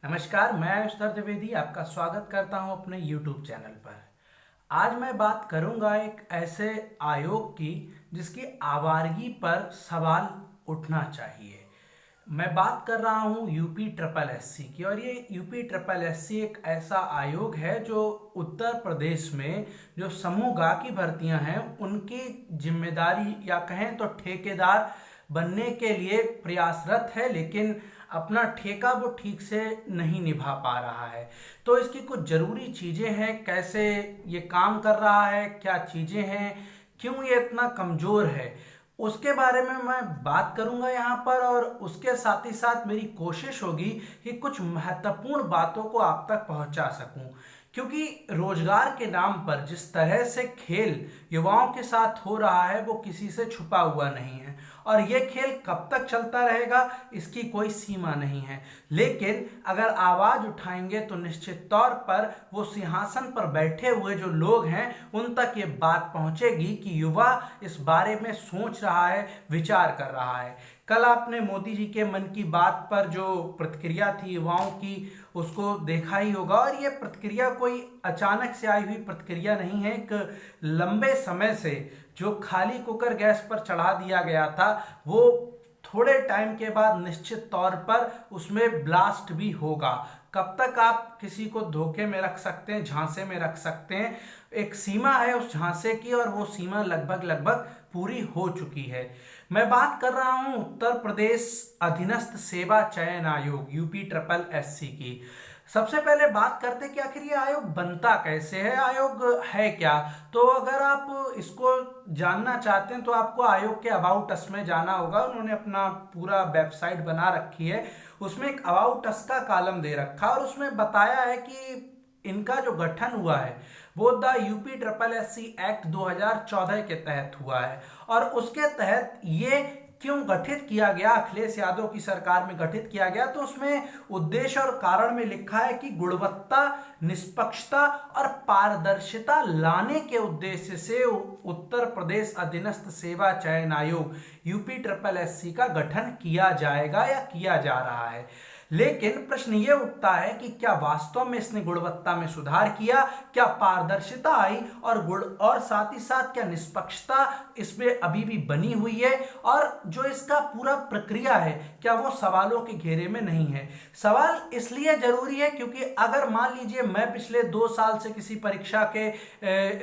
नमस्कार, मैं आयुष द्विवेदी आपका स्वागत करता हूं अपने YouTube चैनल पर। आज मैं बात करूंगा एक ऐसे आयोग की जिसकी आवारगी पर सवाल उठना चाहिए। मैं बात कर रहा हूं यूपी ट्रिपल एससी की, और ये यूपी ट्रिपल एससी एक ऐसा आयोग है जो उत्तर प्रदेश में जो समूह गा की भर्तियां हैं उनकी जिम्मेदारी या कहें तो ठेकेदार बनने के लिए प्रयासरत है, लेकिन अपना ठेका वो ठीक से नहीं निभा पा रहा है। तो इसकी कुछ ज़रूरी चीज़ें हैं, कैसे ये काम कर रहा है, क्या चीज़ें हैं, क्यों ये इतना कमज़ोर है, उसके बारे में मैं बात करूंगा यहाँ पर। और उसके साथ ही साथ मेरी कोशिश होगी कि कुछ महत्वपूर्ण बातों को आप तक पहुँचा सकूं, क्योंकि रोजगार के नाम पर जिस तरह से खेल युवाओं के साथ हो रहा है वो किसी से छुपा हुआ नहीं है, और ये खेल कब तक चलता रहेगा इसकी कोई सीमा नहीं है। लेकिन अगर आवाज उठाएंगे तो निश्चित तौर पर वो सिंहासन पर बैठे हुए जो लोग हैं उन तक ये बात पहुंचेगी कि युवा इस बारे में सोच रहा है, विचार कर रहा है। कल आपने मोदी जी के मन की बात पर जो प्रतिक्रिया थी युवाओं की उसको देखा ही होगा, और ये प्रतिक्रिया कोई अचानक से आई हुई प्रतिक्रिया नहीं है। एक लंबे समय से जो खाली कुकर गैस पर चढ़ा दिया गया था वो थोड़े टाइम के बाद निश्चित तौर पर उसमें ब्लास्ट भी होगा। कब तक आप किसी को धोखे में रख सकते हैं, झांसे में रख सकते हैं, एक सीमा है उस झांसे की, और वो सीमा लगभग लगभग पूरी हो चुकी है। मैं बात कर रहा हूं उत्तर प्रदेश अधीनस्थ सेवा चयन आयोग यूपी ट्रिपल एससी की। सबसे पहले बात करते हैं कि आखिर ये आयोग बनता कैसे है, आयोग है क्या। तो अगर आप इसको जानना चाहते हैं तो आपको आयोग के अबाउट अस में जाना होगा। उन्होंने अपना पूरा वेबसाइट बना रखी है, उसमें एक अबाउट अस का कॉलम दे रखा, और उसमें बताया है कि इनका जो गठन हुआ है वो the UP triple SC act 2014 के तहत हुआ है। और उसके तहत ये क्यों गठित किया गया, अखिलेश यादव की सरकार में गठित किया गया, तो उसमें उद्देश्य और कारण में लिखा है कि गुणवत्ता, निष्पक्षता और पारदर्शिता लाने के उद्देश्य से उत्तर प्रदेश अधीनस्थ सेवा चयन आयोग यूपी ट्रिपल एससी का गठन किया जाएगा या किया जा रहा है। लेकिन प्रश्न ये उठता है कि क्या वास्तव में इसने गुणवत्ता में सुधार किया, क्या पारदर्शिता आई, और साथ ही साथ क्या निष्पक्षता इसमें अभी भी बनी हुई है, और जो इसका पूरा प्रक्रिया है क्या वो सवालों के घेरे में नहीं है। सवाल इसलिए जरूरी है क्योंकि अगर मान लीजिए मैं पिछले 2 साल से किसी परीक्षा के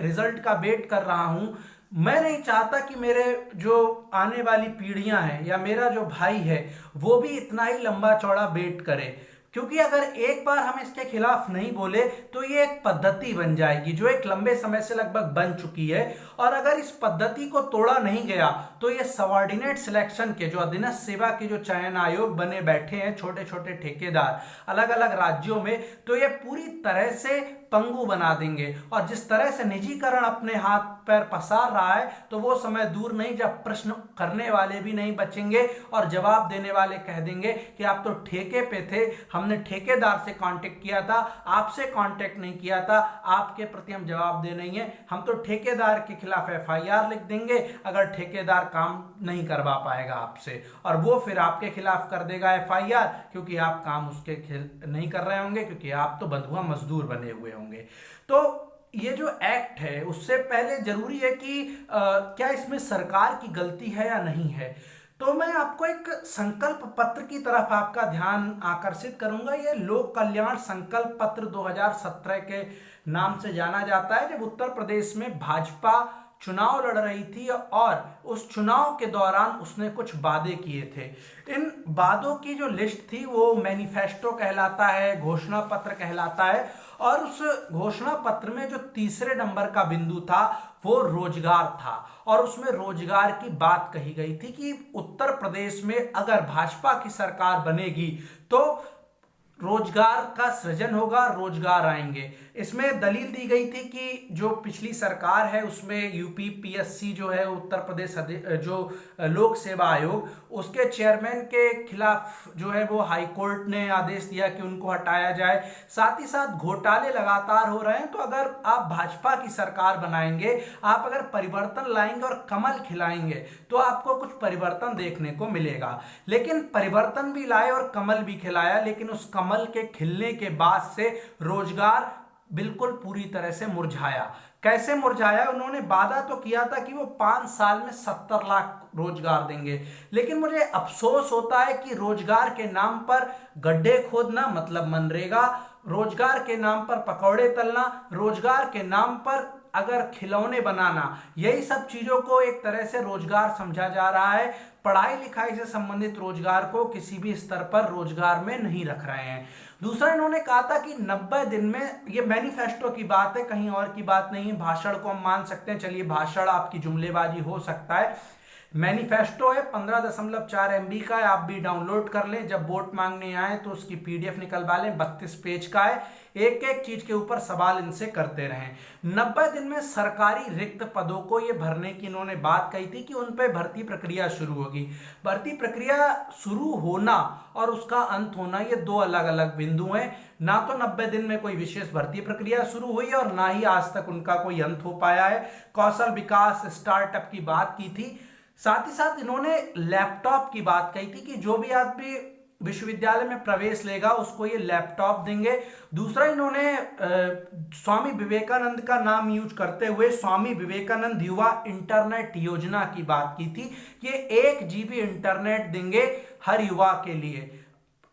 रिजल्ट का वेट कर रहा हूं, मैं नहीं चाहता कि मेरे जो आने वाली पीढ़ियां हैं या मेरा जो भाई है वो भी इतना ही लंबा चौड़ा वेट करे, क्योंकि अगर एक बार हम इसके खिलाफ नहीं बोले तो ये एक पद्धति बन जाएगी जो एक लंबे समय से लगभग बन चुकी है। और अगर इस पद्धति को तोड़ा नहीं गया तो ये सबऑर्डिनेट सिलेक्शन के जो अधीनस्थ सेवा के जो चयन आयोग बने बैठे हैं छोटे छोटे ठेकेदार अलग अलग राज्यों में, तो ये पूरी तरह से पंगु बना देंगे। और जिस तरह से निजीकरण अपने हाथ पैर पसार रहा है तो वो समय दूर नहीं जब प्रश्न करने वाले भी नहीं बचेंगे और जवाब देने वाले कह देंगे कि आप तो ठेके पे थे, हमने ठेकेदार से कांटेक्ट किया था, आपसे कांटेक्ट नहीं किया था, आपके प्रति हम जवाब दे नहीं है, हम तो ठेकेदार के खिलाफ एफआईआर लिख देंगे अगर ठेकेदार काम नहीं करवा पाएगा आपसे, और वो फिर आपके खिलाफ कर देगा एफआईआर क्योंकि आप काम उसके नहीं कर रहे होंगे, क्योंकि आप तो बंधुआ मजदूर बने हुए होंगे। तो ये जो एक्ट है उससे पहले जरूरी है कि क्या इसमें सरकार की गलती है या नहीं है। तो मैं आपको एक संकल्प पत्र की तरफ आपका ध्यान आकर्षित करूंगा। ये लोक कल्याण संकल्प पत्र 2017 के नाम से जाना जाता है, जब उत्तर प्रदेश में भाजपा चुनाव लड़ रही थी और उस चुनाव के दौरान उसने कुछ वादे किए थे। इन वादों की जो लिस्ट थी वो मैनिफेस्टो कहलाता है, घोषणा पत्र कहलाता है, और उस घोषणा पत्र में जो तीसरे नंबर का बिंदु था वो रोजगार था, और उसमें रोजगार की बात कही गई थी कि उत्तर प्रदेश में अगर भाजपा की सरकार बनेगी तो रोजगार का सृजन होगा, रोजगार आएंगे। इसमें दलील दी गई थी कि जो पिछली सरकार है उसमें यूपी पीएससी जो है उत्तर प्रदेश जो लोक सेवा आयोग, उसके चेयरमैन के खिलाफ जो है वो हाई कोर्ट ने आदेश दिया कि उनको हटाया जाए। साथ ही साथ घोटाले लगातार हो रहे हैं, तो अगर आप भाजपा की सरकार बनाएंगे, आप अगर परिवर्तन लाएंगे और कमल खिलाएंगे तो आपको कुछ परिवर्तन देखने को मिलेगा। लेकिन परिवर्तन भी लाए और कमल भी खिलाया, लेकिन उस कमल के खिलने के बाद से रोजगार बिल्कुल पूरी तरह से मुरझाया। कैसे मुरझाया? उन्होंने वादा तो किया था कि वो 5 साल में 70 लाख रोजगार देंगे, लेकिन मुझे अफसोस होता है कि रोजगार के नाम पर गड्ढे खोदना मतलब मनरेगा, रोजगार के नाम पर पकौड़े तलना, रोजगार के नाम पर अगर खिलौने बनाना, यही सब चीजों को एक तरह से रोजगार समझा जा रहा है। पढ़ाई लिखाई से संबंधित रोजगार को किसी भी स्तर पर रोजगार में नहीं रख रहे हैं। दूसरा, इन्होंने कहा था कि 90 दिन में, ये मैनिफेस्टो की बात है, कहीं और की बात नहीं है, भाषण को हम मान सकते हैं, चलिए भाषण आपकी जुमलेबाजी हो सकता है। मैनिफेस्टो है, 15.4 MB का है, आप भी डाउनलोड कर लें, जब वोट मांगने आए तो उसकी PDF निकलवा लें, 32 पेज का है, एक एक चीज के ऊपर सवाल इनसे करते रहें। 90 दिन में सरकारी रिक्त पदों को ये भरने की इन्होंने बात कही थी कि उन पे भर्ती प्रक्रिया शुरू होगी। भर्ती प्रक्रिया शुरू होना और उसका अंत होना, ये दो अलग अलग बिंदु हैं। ना तो 90 दिन में कोई विशेष भर्ती प्रक्रिया शुरू हुई और ना ही आज तक उनका कोई अंत हो पाया है। कौशल विकास स्टार्टअप की बात की थी, साथ ही साथ इन्होंने लैपटॉप की बात कही थी कि जो भी आदमी विश्वविद्यालय में प्रवेश लेगा उसको ये लैपटॉप देंगे। दूसरा, इन्होंने स्वामी विवेकानंद का नाम यूज करते हुए स्वामी विवेकानंद युवा इंटरनेट योजना की बात की थी, ये 1 GB इंटरनेट देंगे हर युवा के लिए।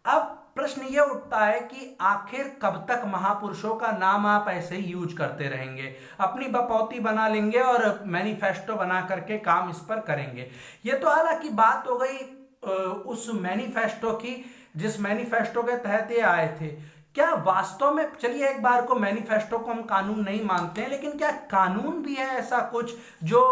अब प्रश्न ये उठता है कि आखिर कब तक महापुरुषों का नाम आप ऐसे ही यूज करते रहेंगे, अपनी बपौती बना लेंगे और मैनिफेस्टो बना करके काम इस पर करेंगे। ये तो हालांकि बात हो गई उस मैनिफेस्टो की जिस मैनिफेस्टो के तहत ये आए थे। क्या वास्तव में, चलिए एक बार को मैनिफेस्टो को हम कानून नहीं मानते हैं, लेकिन क्या कानून भी है ऐसा कुछ जो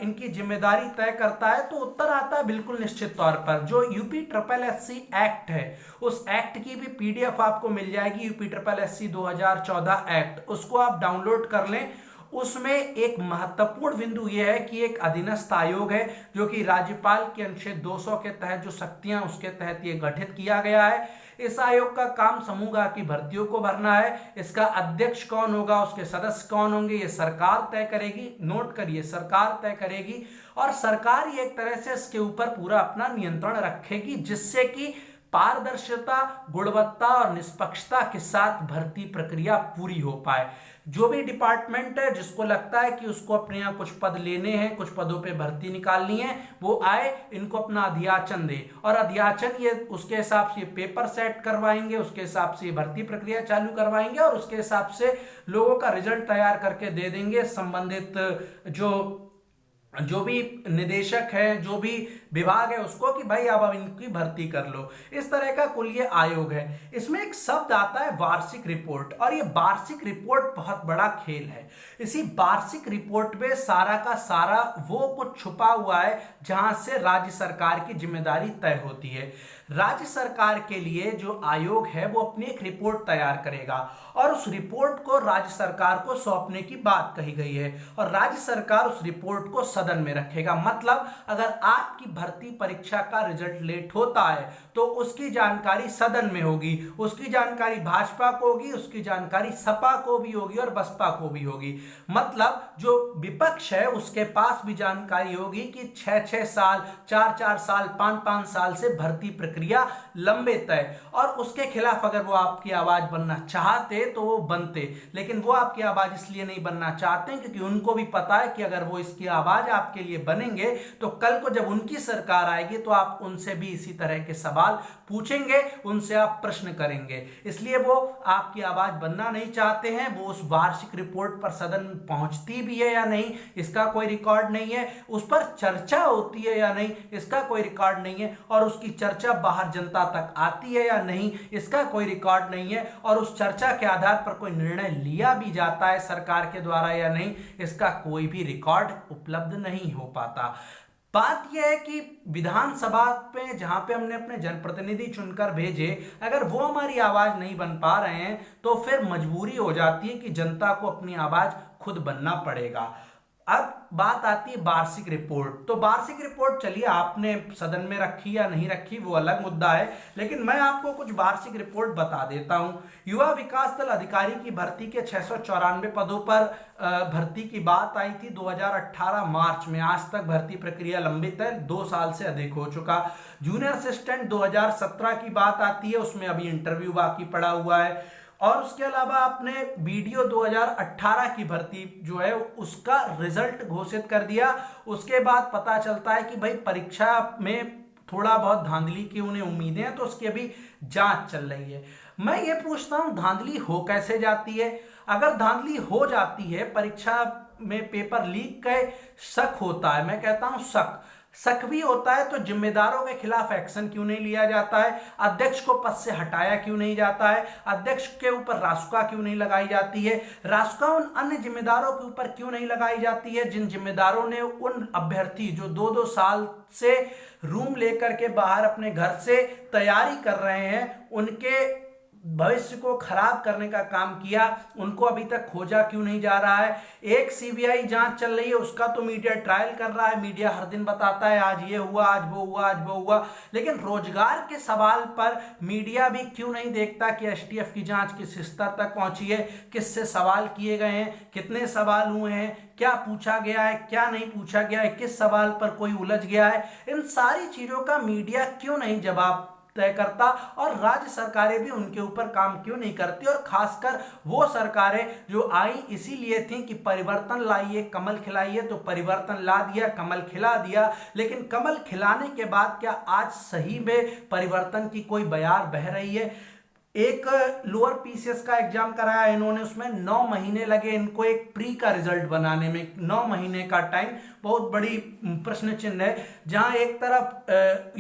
इनकी जिम्मेदारी तय करता है? तो उत्तर आता है बिल्कुल निश्चित तौर पर। जो UPSSC एक्ट है, उस एक्ट की भी PDF आपको मिल जाएगी, UPSSC 2014 एक्ट, उसको आप डाउनलोड कर लें। उसमें एक महत्वपूर्ण बिंदु यह है कि एक अधीनस्थ आयोग है जो कि राज्यपाल के अनुच्छेद 200 के तहत जो शक्तियां उसके तहत ये गठित किया गया है। इस आयोग का काम समूह की भर्तियों को भरना है। इसका अध्यक्ष कौन होगा, उसके सदस्य कौन होंगे, ये सरकार तय करेगी। नोट करिए, सरकार तय करेगी और सरकार ये एक तरह से इसके ऊपर पूरा अपना नियंत्रण रखेगी, जिससे कि पारदर्शिता, गुणवत्ता और निष्पक्षता के साथ भर्ती प्रक्रिया पूरी हो पाए। जो भी डिपार्टमेंट है जिसको लगता है कि उसको अपने यहाँ कुछ पद लेने हैं, कुछ पदों पे भर्ती निकालनी है, वो आए, इनको अपना अध्याचन दे और अध्याचन ये उसके हिसाब से पेपर सेट करवाएंगे, उसके हिसाब से भर्ती प्रक्रिया चालू करवाएंगे और उसके हिसाब से लोगों का रिजल्ट तैयार करके दे देंगे। संबंधित जो भी निदेशक है, जो भी विभाग है, उसको कि भाई अब इनकी भर्ती कर लो। इस तरह का कुल ये आयोग है। इसमें एक शब्द आता है वार्षिक रिपोर्ट, और ये वार्षिक रिपोर्ट बहुत बड़ा खेल है। इसी वार्षिक रिपोर्ट में सारा का सारा वो कुछ छुपा हुआ है जहां से राज्य सरकार की जिम्मेदारी तय होती है। राज्य सरकार के लिए जो आयोग है वो अपनी एक रिपोर्ट तैयार करेगा और उस रिपोर्ट को राज्य सरकार को सौंपने की बात कही गई है और राज्य सरकार उस रिपोर्ट को सदन में रखेगा। मतलब अगर आपकी भर्ती परीक्षा का रिजल्ट लेट होता है तो उसकी जानकारी सदन में होगी, उसकी जानकारी भाजपा को होगी, उसकी जानकारी सपा को भी होगी और बसपा को भी होगी। मतलब जो विपक्ष है उसके पास भी जानकारी होगी कि 6-6 साल, 4-4 साल, 5-5 साल से भर्ती प्रक्रिया लंबित है और उसके खिलाफ अगर वो आपकी आवाज बनना चाहते तो वो बनते, लेकिन वो आपकी आवाज इसलिए नहीं बनना चाहते क्योंकि उनको भी पता है कि अगर वो इसकी आवाज आपके लिए बनेंगे तो कल को जब उनकी सरकार आएगी तो आप उनसे भी इसी तरह के सवाल पूछेंगे, उनसे आप प्रश्न करेंगे। इसलिए वो आपकी आवाज बनना नहीं चाहते हैं। वो उस वार्षिक रिपोर्ट पर सदन पहुंचती भी है या नहीं इसका कोई रिकॉर्ड नहीं है, उस पर चर्चा होती है या नहीं इसका कोई रिकॉर्ड नहीं है, और उसकी चर्चा बाहर जनता तक आती है या नहीं इसका कोई रिकॉर्ड नहीं है, और उस चर्चा के आधार पर कोई निर्णय लिया भी जाता है सरकार के द्वारा या नहीं इसका कोई भी रिकॉर्ड उपलब्ध नहीं हो पाता। बात यह है कि विधानसभा पे जहां पे हमने अपने जनप्रतिनिधि चुनकर भेजे, अगर वो हमारी आवाज नहीं बन पा रहे हैं तो फिर मजबूरी हो जाती है कि जनता को अपनी आवाज खुद बनना पड़ेगा। अब बात आती है वार्षिक रिपोर्ट। तो वार्षिक रिपोर्ट चलिए आपने सदन में रखी या नहीं रखी वो अलग मुद्दा है, लेकिन मैं आपको कुछ वार्षिक रिपोर्ट बता देता हूं। युवा विकास दल अधिकारी की भर्ती के 694 पदों पर भर्ती की बात आई थी 2018 मार्च में। आज तक भर्ती प्रक्रिया लंबित है, 2 साल से अधिक हो चुका। जूनियर असिस्टेंट 2017 की बात आती है, उसमें अभी इंटरव्यू बाकी पड़ा हुआ है। और उसके अलावा आपने वीडियो 2018 की भर्ती जो है उसका रिजल्ट घोषित कर दिया। उसके बाद पता चलता है कि भाई परीक्षा में थोड़ा बहुत धांधली की उन्हें उम्मीदें हैं, तो उसकी अभी जांच चल रही है। मैं ये पूछता हूं धांधली हो कैसे जाती है? अगर धांधली हो जाती है, परीक्षा में पेपर लीक का शक होता है, मैं कहता हूं शक भी होता है, तो जिम्मेदारों के खिलाफ एक्शन क्यों नहीं लिया जाता है? अध्यक्ष को पद से हटाया क्यों नहीं जाता है? अध्यक्ष के ऊपर रासुका क्यों नहीं लगाई जाती है? रासुका उन अन्य जिम्मेदारों के ऊपर क्यों नहीं लगाई जाती है जिन जिम्मेदारों ने उन अभ्यर्थी जो 2-2 साल से रूम लेकर के बाहर अपने घर से तैयारी कर रहे हैं, उनके भविष्य को खराब करने का काम किया, उनको अभी तक खोजा क्यों नहीं जा रहा है? एक सीबीआई जांच चल रही है, उसका तो मीडिया ट्रायल कर रहा है, मीडिया हर दिन बताता है आज ये हुआ, आज वो हुआ, आज वो हुआ, लेकिन रोजगार के सवाल पर मीडिया भी क्यों नहीं देखता कि एसटीएफ की जांच किस स्तर तक पहुंची है, किससे सवाल किए गए हैं, कितने सवाल हुए हैं, क्या पूछा गया है, क्या नहीं पूछा गया है, किस सवाल पर कोई उलझ गया है? इन सारी चीजों का मीडिया क्यों नहीं जवाब तय करता? और राज्य सरकारें भी उनके ऊपर काम क्यों नहीं करती? और खासकर वो सरकारें जो आई इसीलिए थी कि परिवर्तन लाइए, कमल खिलाइए, तो परिवर्तन ला दिया, कमल खिला दिया, लेकिन कमल खिलाने के बाद क्या आज सही में परिवर्तन की कोई बयार बह रही है? एक लोअर पीसीएस का एग्जाम कराया इन्होंने, उसमें 9 महीने लगे इनको एक प्री का रिजल्ट बनाने में। 9 महीने का टाइम बहुत बड़ी प्रश्न चिन्ह है, जहां एक तरफ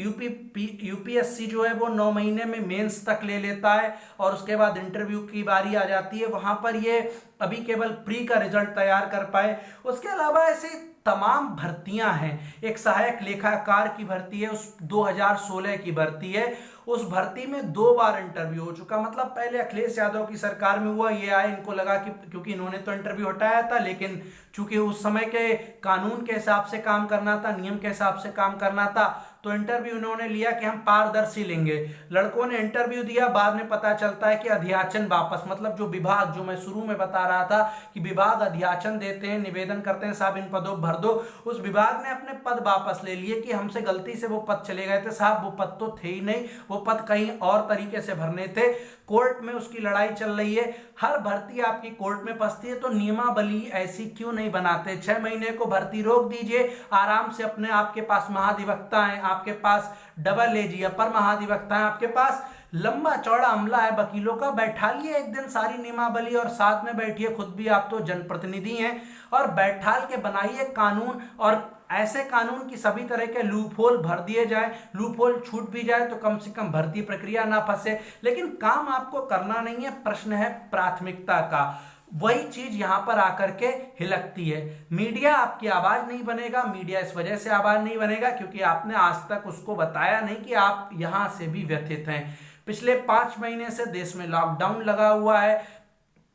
यूपीएससी जो है वो 9 महीने में मेंस तक ले लेता है और उसके बाद इंटरव्यू की बारी आ जाती है, वहां पर ये अभी केवल प्री का रिजल्ट तैयार कर पाए। उसके अलावा ऐसे तमाम भर्तियां हैं। एक सहायक लेखाकार की भर्ती है, उस 2016 की भर्ती है, उस भर्ती में 2 बार इंटरव्यू हो चुका। मतलब पहले अखिलेश यादव की सरकार में हुआ, ये आए, इनको लगा कि क्योंकि इन्होंने तो इंटरव्यू हटाया था, लेकिन चूंकि उस समय के कानून के हिसाब से काम करना था, नियम के हिसाब से काम करना था, तो इंटरव्यू इन्होंने लिया कि हम पारदर्शी लेंगे। लड़कों ने इंटरव्यू दिया, बाद में पता चलता है कि अध्याचन वापस, मतलब जो विभाग, जो मैं शुरू में बता रहा था कि विभाग अध्याचन देते हैं, निवेदन करते हैं साहब इन पदों भर दो, उस विभाग ने अपने पद वापस ले लिए कि हमसे गलती से वो पद चले गए थे साहब, वो पद तो थे ही नहीं, वो पद कहीं और तरीके से भरने थे। कोर्ट में उसकी लड़ाई चल रही है, हर भर्ती आपकी कोर्ट में फंसती है, तो नियमावली ऐसी क्यों नहीं बनाते? 6 महीने को भर्ती रोक दीजिए, आराम से अपने, आपके पास महाधिवक्ता है, आपके पास डबल एजी अपर महाधिवक्ता है, आपके पास लंबा चौड़ा अमला है वकीलों का, बैठा लिए एक दिन सारी नियमावली और साथ में बैठिए, खुद भी आप तो जनप्रतिनिधि हैं, और बैठाल के बनाइए कानून, और ऐसे कानून की सभी तरह के लूपहोल भर दिए जाए, लूपहोल छूट भी जाए तो कम से कम भर्ती प्रक्रिया ना फंसे। लेकिन काम आपको करना नहीं है, प्रश्न है प्राथमिकता का। वही चीज यहां पर आकर के हिलकती है। मीडिया आपकी आवाज नहीं बनेगा, मीडिया इस वजह से आवाज नहीं बनेगा क्योंकि आपने आज तक उसको बताया नहीं कि आप यहां से भी व्यथित हैं। पिछले 5 महीने से देश में लॉकडाउन लगा हुआ है,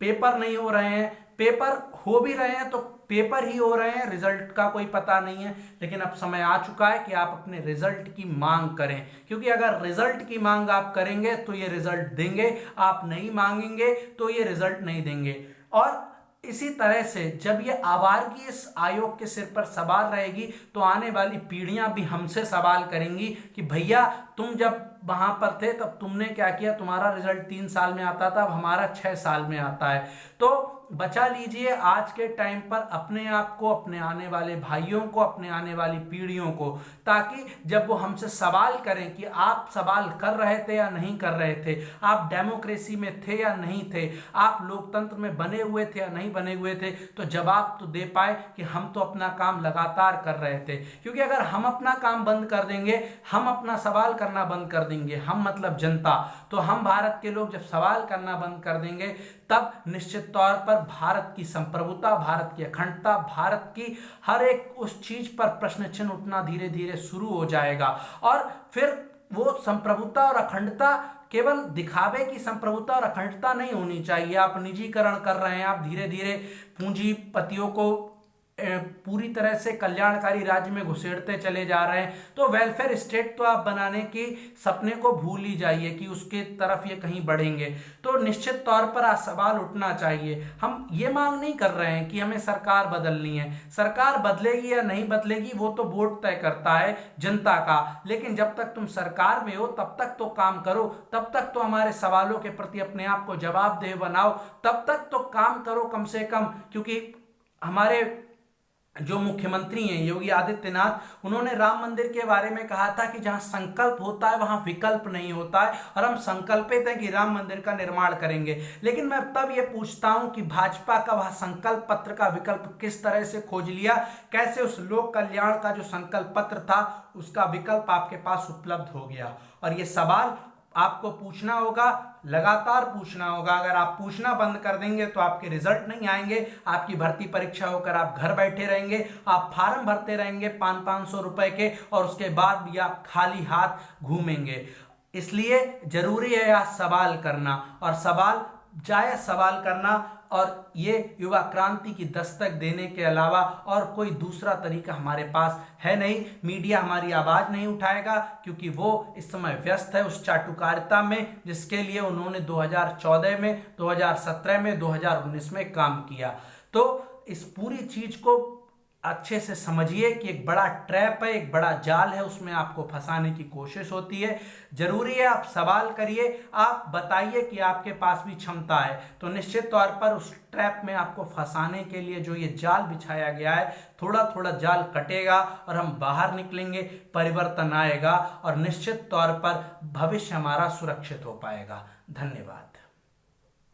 पेपर नहीं हो रहे हैं, पेपर हो भी रहे हैं तो पेपर ही हो रहे हैं, रिजल्ट का कोई पता नहीं है। लेकिन अब समय आ चुका है कि आप अपने रिजल्ट की मांग करें, क्योंकि अगर रिजल्ट की मांग आप करेंगे तो ये रिजल्ट देंगे, आप नहीं मांगेंगे तो ये रिजल्ट नहीं देंगे। और इसी तरह से जब ये आवारगी इस आयोग के सिर पर सवार रहेगी तो आने वाली पीढ़ियां भी हमसे सवाल करेंगी कि भैया तुम जब वहां पर थे तब तुमने क्या किया, तुम्हारा रिजल्ट 3 साल में आता था, अब हमारा 6 साल में आता है। तो बचा लीजिए आज के टाइम पर अपने आप को, अपने आने वाले भाइयों को, अपने आने वाली पीढ़ियों को, ताकि जब वो हमसे सवाल करें कि आप सवाल कर रहे थे या नहीं कर रहे थे, आप डेमोक्रेसी में थे या नहीं थे, आप लोकतंत्र में बने हुए थे या नहीं बने हुए थे, तो जवाब तो दे पाए कि हम तो अपना काम लगातार कर रहे थे। क्योंकि अगर हम अपना काम बंद कर देंगे, हम अपना सवाल करना बंद कर देंगे, हम मतलब जनता, तो हम भारत के लोग जब सवाल करना बंद कर देंगे तब निश्चित तौर पर भारत की संप्रभुता, भारत की अखंडता, भारत की हर एक उस चीज पर प्रश्न चिन्ह उठना धीरे धीरे शुरू हो जाएगा। और फिर वो संप्रभुता और अखंडता केवल दिखावे की संप्रभुता और अखंडता नहीं होनी चाहिए। आप निजीकरण कर रहे हैं, आप धीरे धीरे पूंजीपतियों को पूरी तरह से कल्याणकारी राज्य में घुसेड़ते चले जा रहे हैं। तो वेलफेयर स्टेट तो आप बनाने की सपने को भूल ही जाइए कि उसके तरफ ये कहीं बढ़ेंगे। तो निश्चित तौर पर आज सवाल उठना चाहिए। हम ये मांग नहीं कर रहे हैं कि हमें सरकार बदलनी है, सरकार बदलेगी या नहीं बदलेगी वो तो वोट तय करता है जनता का, लेकिन जब तक तुम सरकार में हो तब तक तो काम करो, तब तक तो हमारे सवालों के प्रति अपने आप को जवाबदेह बनाओ, तब तक तो काम करो कम से कम। क्योंकि हमारे जो मुख्यमंत्री हैं योगी आदित्यनाथ, उन्होंने राम मंदिर के बारे में कहा था कि जहां संकल्प होता है वहां विकल्प नहीं होता है, और हम संकल्पित हैं कि राम मंदिर का निर्माण करेंगे। लेकिन मैं तब ये पूछता हूं कि भाजपा का वह संकल्प पत्र का विकल्प किस तरह से खोज लिया, कैसे उस लोक कल्याण का जो संकल्प पत्र था उसका विकल्प आपके पास उपलब्ध हो गया। और ये सवाल आपको पूछना होगा, लगातार पूछना होगा। अगर आप पूछना बंद कर देंगे तो आपके रिजल्ट नहीं आएंगे, आपकी भर्ती परीक्षा होकर आप घर बैठे रहेंगे, आप फार्म भरते रहेंगे 500-500 रुपए के, और उसके बाद भी आप खाली हाथ घूमेंगे। इसलिए जरूरी है आज सवाल करना, और जायज सवाल करना, और ये युवा क्रांति की दस्तक देने के अलावा और कोई दूसरा तरीका हमारे पास है नहीं। मीडिया हमारी आवाज नहीं उठाएगा क्योंकि वो इस समय व्यस्त है उस चाटुकारिता में जिसके लिए उन्होंने 2014 में, 2017 में, 2019 में काम किया। तो इस पूरी चीज को अच्छे से समझिए कि एक बड़ा ट्रैप है, एक बड़ा जाल है, उसमें आपको फंसाने की कोशिश होती है। जरूरी है आप सवाल करिए, आप बताइए कि आपके पास भी क्षमता है, तो निश्चित तौर पर उस ट्रैप में आपको फंसाने के लिए जो ये जाल बिछाया गया है, थोड़ा थोड़ा जाल कटेगा और हम बाहर निकलेंगे, परिवर्तन आएगा और निश्चित तौर पर भविष्य हमारा सुरक्षित हो पाएगा। धन्यवाद।